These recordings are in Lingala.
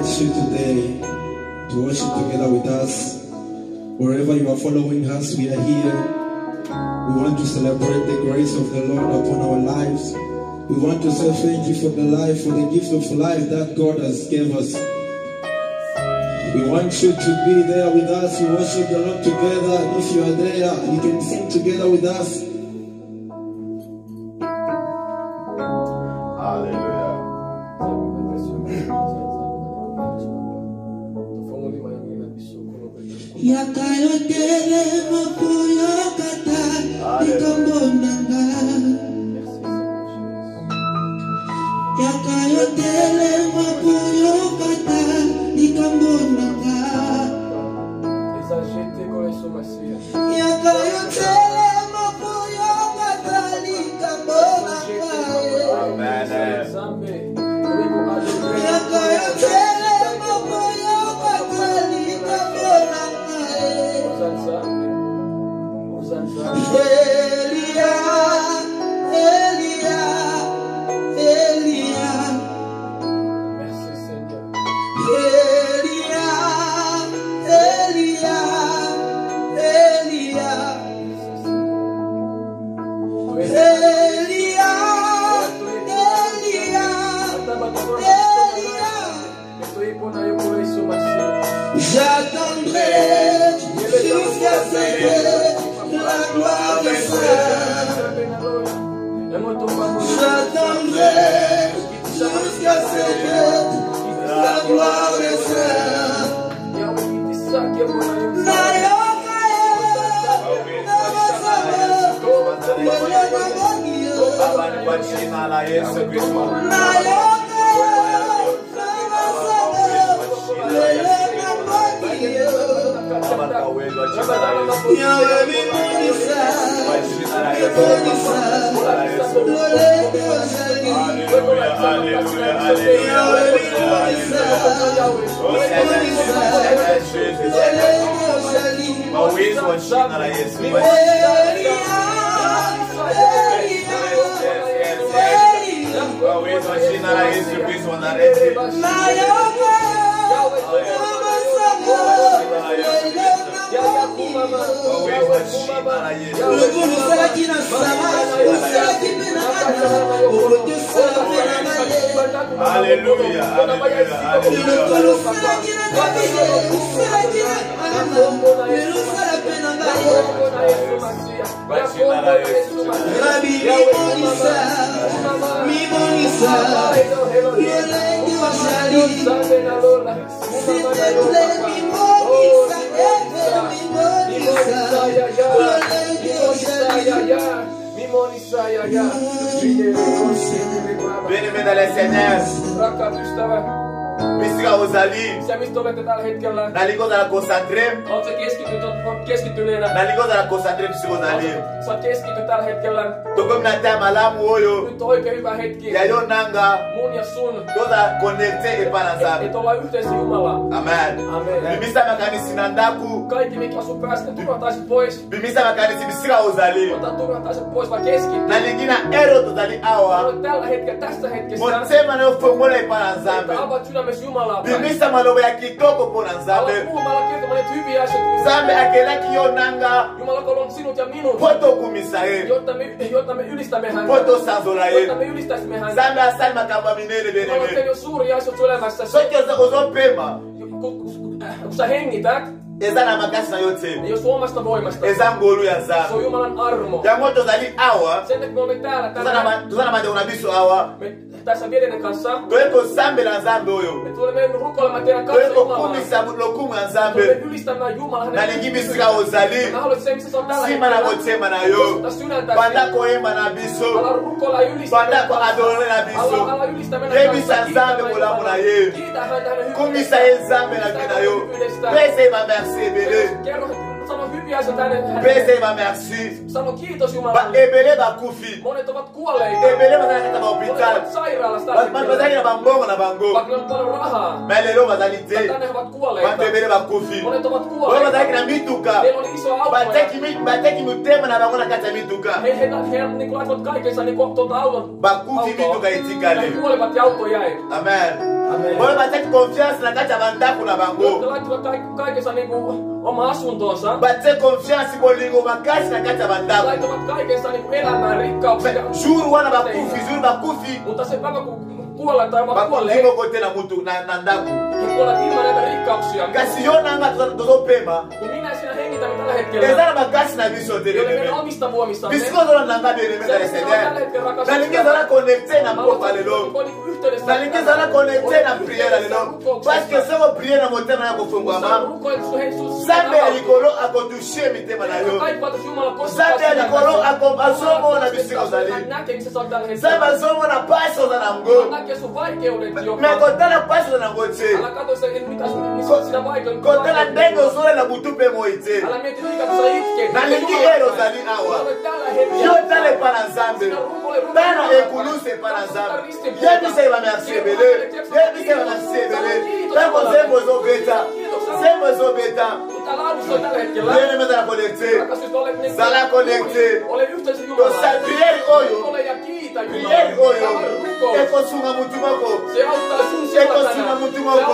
invite you today to worship together with us. Wherever you are following us, we are here. We want to celebrate the grace of the Lord upon our lives. We want to say thank you for the life, for the gift of life that God has given us. We want you to be there with us. We worship the Lord together. If you are there, you can sing together with us. Bien-aimés le Seigneur, missä osali, naliko täällä konsantre, naliko täällä konsantre missä osali. Sä oot keskity tällä hetkellä. Toko minä tämä lamu oyo. Nyt on oikein hyvä hetki. Ja jo nanga. Mun ja sun. Tota connecte epanansa. Et olla yhteydessä Jumalaan. Amen. Amen. Bimisa makanisi nandaku. Kaikki mikä on sun päästä turvataisit pois. Bimisa makanisi missä osali. Ota turvataisit pois vaan keskity. Nalikina ero totali awa. Olet tällä hetkellä tässä hetkessä. Motsema ne ofongole epanansa. Avaat sydämesi Jumalaa. Bimisa malobo ya kitoko ponansa. Ala puhumalla kertomaan hyviä asioita. Zambe akelaki yo nanga. Jumala kolon sinut ja minut. Poto kumisae. Jotta me ylistämme häntä. Poto sanzorae. Jotta me ylistäisimme häntä. Zambe asali makamba minene beneme. Jumala tehnyt suuria asioita sun elämässäsi. Soki ozopema. Kun sä hengität. Ezana makasi na yote. Ei ole sun omasta voimasta. Ezangolu ya Zambe. Se on Jumalan armo. Ja moto zali awa. Sen takia me olemme täällä tänään. Tuzana mande unabiso awa. Tässä viedenen kanssa. Toeko Zambe la Zambe oyo. Me tulemme rukoilemaan teidän kanssa Toeko Jumalaa. kumisa lokumu ya Zambe. Tulemme ylistämään Jumalaa hänen. Nalingimisika ozali. Mä haluaisin se, missä se on tällä Sima na motema na yo. Pandako ema na biso. Ala rukoilla ylistä. Pandako adore na biso. Ala ylistä meidän kanssa. Rebisa Zambe molamu na ye. Kiitä häntä hänen hyvyydestä. Kumisa ye Zambe na kina yo. Pese ma merci ebele. Kerro, sano hyviä asioita hänen. Pese ma merci. Sano kiitos Jumalalle. Ba ebele ba kufi. Monet ovat kuolleita. Ebele ma zana kata hospital. Monet ovat sairaalassa tällä hetkellä. Bazali na bambongo na bango. Vaikka on paljon rahaa. Melelo bazali te. Tänne he ovat kuolleita. Bantu ebele ba kufi. Monet ovat Oyo kuolleita. bazali na mituka. Heillä oli iso autoja. Bateki mutema na bango na kati ya mituka. He laittoivat kaikensa auton. Bakufi mituka etikale. He kuolivat ja auto jäi. Amen. Oyo bataki confiance na kati ya bandako na bango. Kaikessa niinku oma asuntonsa. Bataki confiance bolingo makasi na kati ya bandako. Laitavat kaikessa niinku elämään rikkauksia. Jour wana bakufi. Mutta se päivä kun kuolla tai ovat kuolleet. Bakufi kote na mutu na ndako. Kuolla ilman näitä rikkauksia. Kasi yo nanga tozopema. Kun minä sinä hengitämme tällä hetkellä. Ezala makasi na biso Joten meidän omista voimistamme. Bisiko zola nanga belemeta Seigneur. Nalingi ezala connecté na mboka lelo. Nalingi ezala connecté na prière lelo. Parce que soko prière na motema na kofungwama. Zambe ya likolo akotushe mitema na yo. Zambe ya likolo azomona bisiko zali. Zambe azomona pasi ozala ngo. Mekotala pasi ozala ngo te. Kotala ndenge ozolela butu mpe moi te. Nalingi ero ozali awa. Yo tala epa na Nzambe. Tala ekulusu epa na Nzambe. Yebisa eba merci ebele. Yebisa eba merci ebele. Tango zembo ezobeta. Zembo ezobeta. Yene mezala connecté. Zala connecté. Tosa prière oyo. Prière oyo. Ekosunga mutu moko. Ekosunga mutu moko.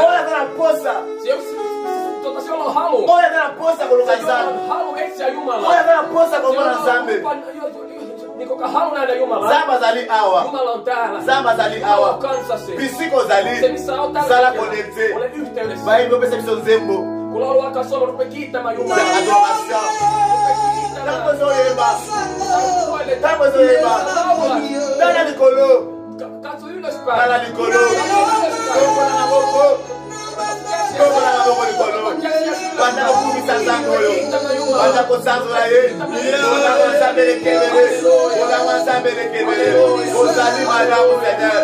Oya kana posa. Oya kana posa koloka Nzambe. Oya kana posa komona Nzambe. Zamba zali awa. Zamba zali awa. Bisiko zali. Zala connecté. Bayi ngopesa biso nzembo. Tango zoyeba. Tango zoyeba. Tala likolo. Tala likolo. Komona na moko. Komona na moko likolo. Banda kumisa zangoyo. Banda kosanzola ye. Banda konsambele kebele. Banda konsambele kebele. Ozali madame Seigneur.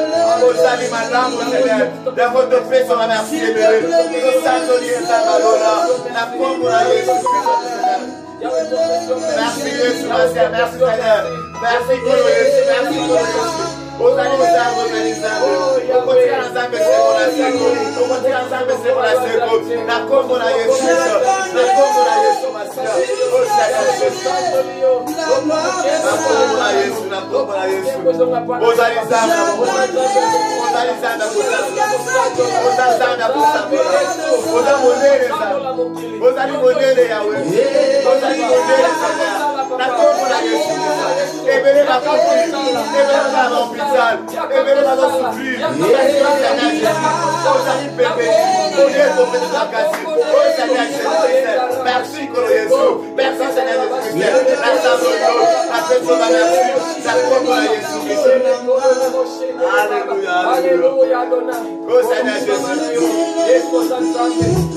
Ozali madame Seigneur. De votre fait sur la merci kebele. Kosanzoli etangalona. Na kombo na Yesu. Merci Yesu, merci Seigneur. Merci Kolo Yesu, merci Kolo Yesu. Ozali Nzambe, ozali Nzambe. Okotika na Nzambe seko na seko. Okotika na Nzambe seko na seko. Na kombo na Yesu. Na kombo na Yesu Masia. Na kombo na Yesu, na kombo na Yesu. Ozali Nzambe. Ozali Nzambe kusambula. Ozali Nzambe kusambula. Ozali monene Nzambe. Ozali monene Yawe. Ozali monene Seigneur. Na kombo na Yesu. Ebele bakofi. Ebele bakofi. Ebele bazo souffrir. Ozali pepe. Oye kopete la kasi. Merci Kolo Yesu. Merci Seigneur Jésus-Christ. La sanzoyo. La personne merci. La kombo na Yesu. Alléluia. Alléluia. Oh Seigneur Jésus.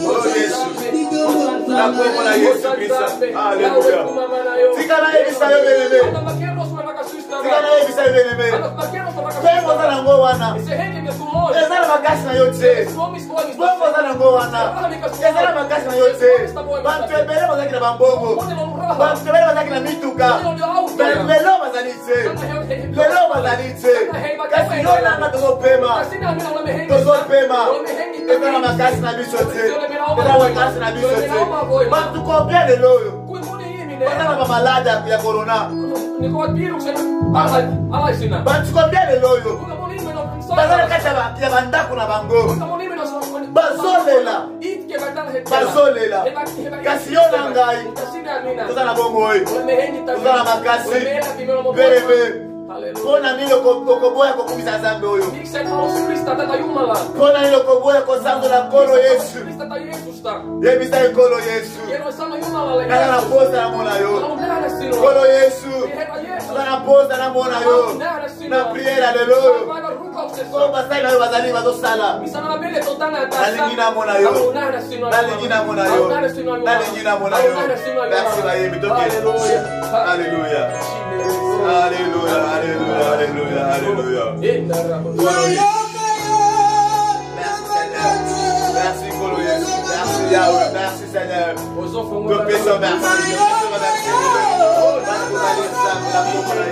Oh Yesu. La kombo na Yesu Christ. Alléluia. Tikala ebisa yo belebe. Tikala ebisa yo belebe. Pembo za nango wana. Ezala makasi na yo te. Pembo za nango wana. Ezala makasi na yo te. Bantu ebele bazaki na bambongo. Bantu ebele bazaki na mituka. Lelo bazali te. Lelo bazali te. Kasi yo nanga tozopema. Tozopema. Ezala makasi na biso te. Ezala makasi na biso te. Bantu combien lelo oyo? Bazala ba malade ya corona. Bantu combien lelo oyo? Bazala kati ya bandako na bango. Bazolela. Bazolela. Kasi yo na ngai. Tozala bomoi. Tozala makasi. Berebe. Pona nilo kokoboya kokumisa Nzambe oyo. Pona nilo kokoboya kosanzola Kolo Yesu. Yebisa Kolo Yesu. Nala na posa na mona yo. Kolo Yesu. Nala na posa na mona yo. Na prière lelo. Kolo basai na yo bazali bazosala. Nalingi na mona yo. Nalingi na mona yo. Nalingi na mona yo. Merci ba yebi toke. Alléluia. Alléluia, alléluia, alléluia, alléluia. Merci Seigneur. Merci Kolo Yesu. Merci Yahweh. Merci Seigneur. Nous péchons merci. Alléluia, alléluia.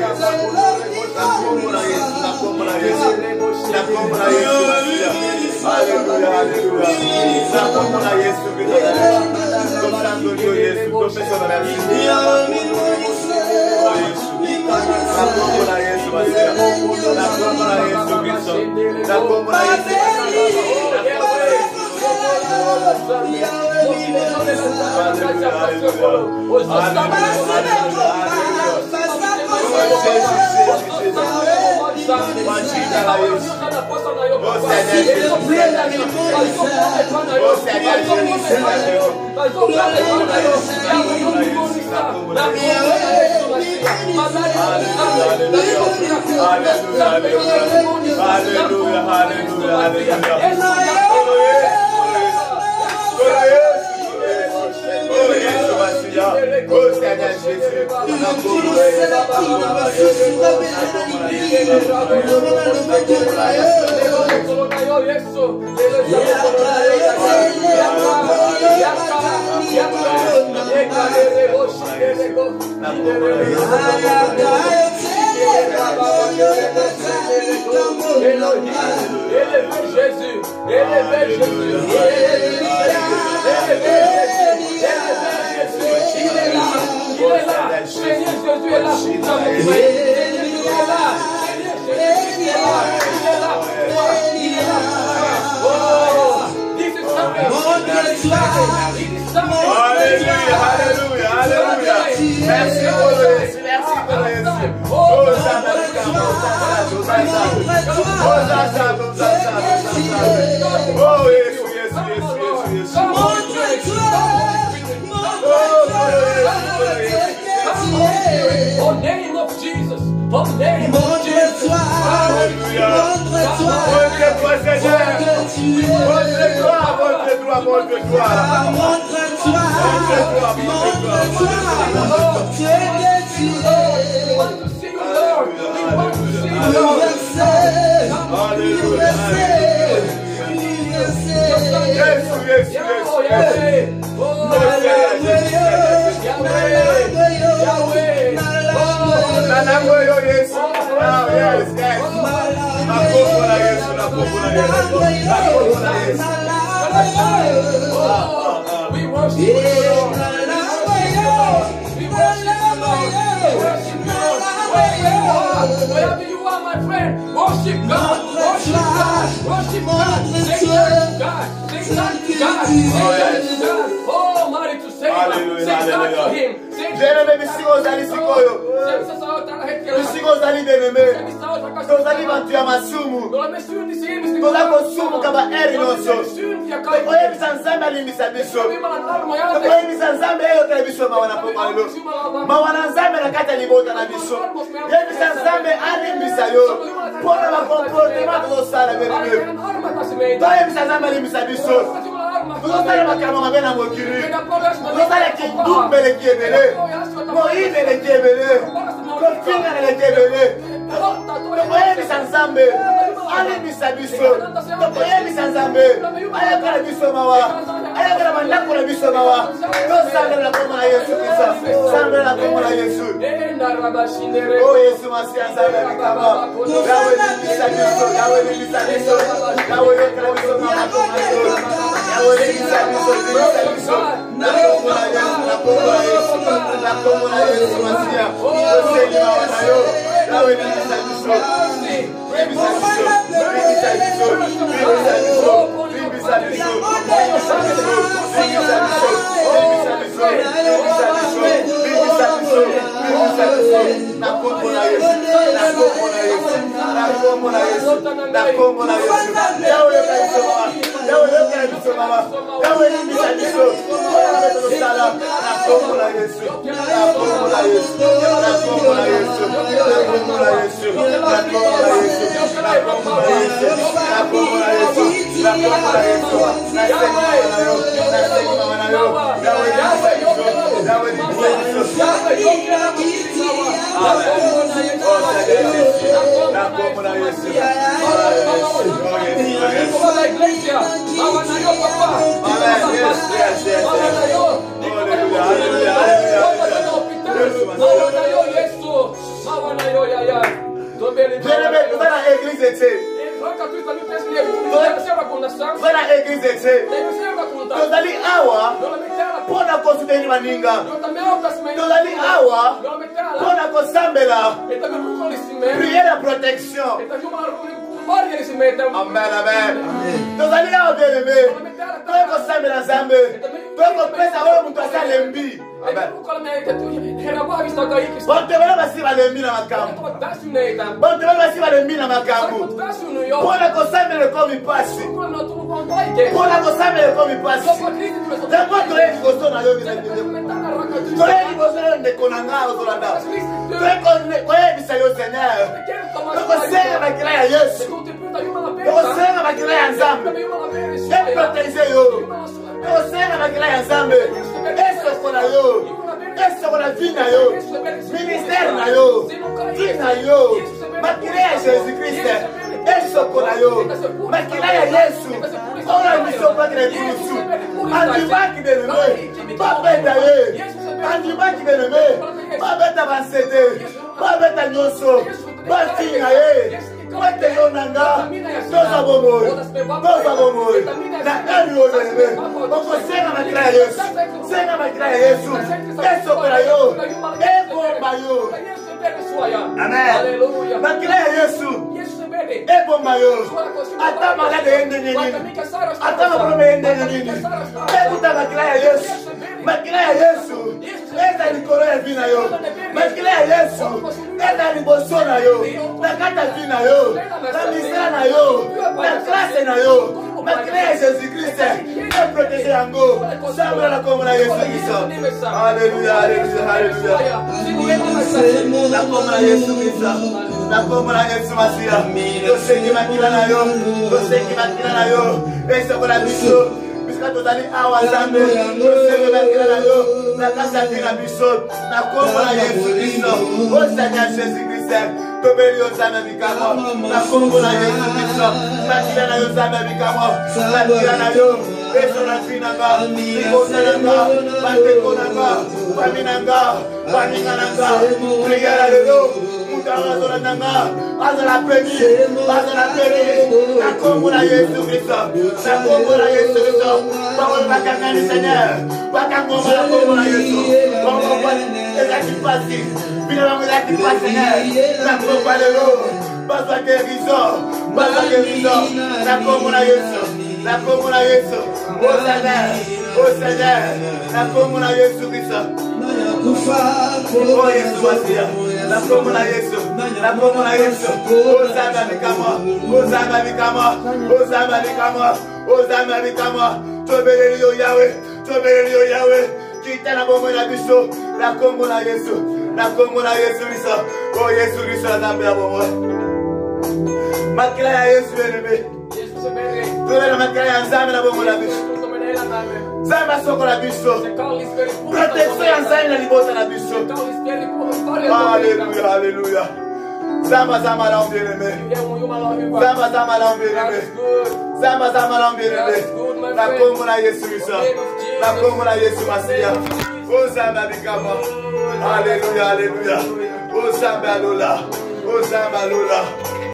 Alléluia. prière protection. Että Jumala varjelisi meitä. Amen, amen. Tozalika bien-aimé. Toyeko sambela Nzambe. Toyeko pesa oyo mutu asalembi. Amen. Herra vahvistaa kaikista. Bonte bana basi balembi na makambo. Ovat väsyneitä. Bonte bana basi balembi na makambo. Olet väsynyt jo. Pona kosambela komi pasi. Sukulle on tullut vaan vaikeaa. Pona kosambela komi pasi. Jopa kristityydessä on Tango toyeki kosona yo sen, että bile. me tänään rakastus. Toyeki kosona ndekona ngao tolanda. Toyeko koyebisa yo Seigneur. Toyeko senga makila ya Yesu. Me tultiin pyytää Jumalan Toyeko perään. senga makila ya Nzambe. Me Jumalan perään. Ye protege yo. Toyeko senga makila ya Nzambe. Eso kona yo. Eso kona vina yo. Ministère na yo. Vina yo. Makila ya Jésus-Christ. Eso kona yo. Makila ya Yesu. Ona miso pakile kurusu. Andibaki beneme. Babeta ye. Andibaki beneme. Babeta bansete. Babeta nyonso. Bafinga ye. Kwete yo nanga. Toza bomoy. Toza bomoy. Na eri yo beneme. Oko senga makila ya Yesu. Senga makila ya Yesu. Eso kona yo. Ebomba yo. Amen. Makila ya Yesu. Ebomba yo. Ata malade ende nini. Ata mabrome ende nini. Ekuta makila ya Yesu. Makila ya Yesu. Eza likolo ya vina yo. Makila ya Yesu. Eza liboso na yo. Nakata vina yo. Na misera na yo. Na klase na yo. Makila ya Jésus-Christ. E protege yango. Sambra la kombo na Yesu Kristo. Alléluia, alléluia, alléluia. La kombo na Yesu Kristo. La kombo na Yesu Masia. Toseki makila na yo. Toseki makila na yo. Eso kola biso. Biska tozali awa Nzambe. Toseki makila na yo. Na kasa vina biso. Na kombo na Yesu Kristo. O Seigneur Jésus-Christ. Tobeli yo Nzambe bikamo. Na kombo na Yesu Kristo. Makila na yo Nzambe bikamo. Makila na yo. Eso na finanga. Ikosa nanga. Bateko nanga. Paminanga. Paminanga. Prière lelo. Azala nanga. Azala peni. Azala peni. Na kombo na Yesu Kristo. Na kombo na Yesu Kristo. Parole bakangani Seigneur. Bakangoma na kombo na Yesu. Bakangoma ezaki pasi. Bina bango ezaki pasi Seigneur. Na kombo lelo. Bazwa guérison. Bazwa guérison. Na kombo na Yesu. La kombo na Yesu. O Seigneur. O Seigneur. La kombo na Yesu Kristo. Oh Yesu Masia. La kombo na Yesu. La kombo na Yesu. O Zamba bikamo. O Zamba bikamo. O Zamba bikamo. O Zamba bikamo. Tobeleli yo Yahweh. Tobeleli yo Yahweh. Kita na bombo na biso. La kombo na Yesu. La kombo na Yesu Kristo. Oh Yesu Kristo na Zamba ya bombo. Makila ya Yesu beneme. Tobela makila ya Nzambe na bombo na biso. Zamba soko na biso. Protection ya Nzambe na libota na biso. Alléluia, alléluia. Zamba zamba la bien-aimé. Zamba zamba la bien-aimé. Zamba zamba la bien-aimé. La kombo na Yesu Kristo. La kombo na Yesu Masia. O Zamba bikama. Alléluia, alléluia. O Zamba lola. O Zamba lola.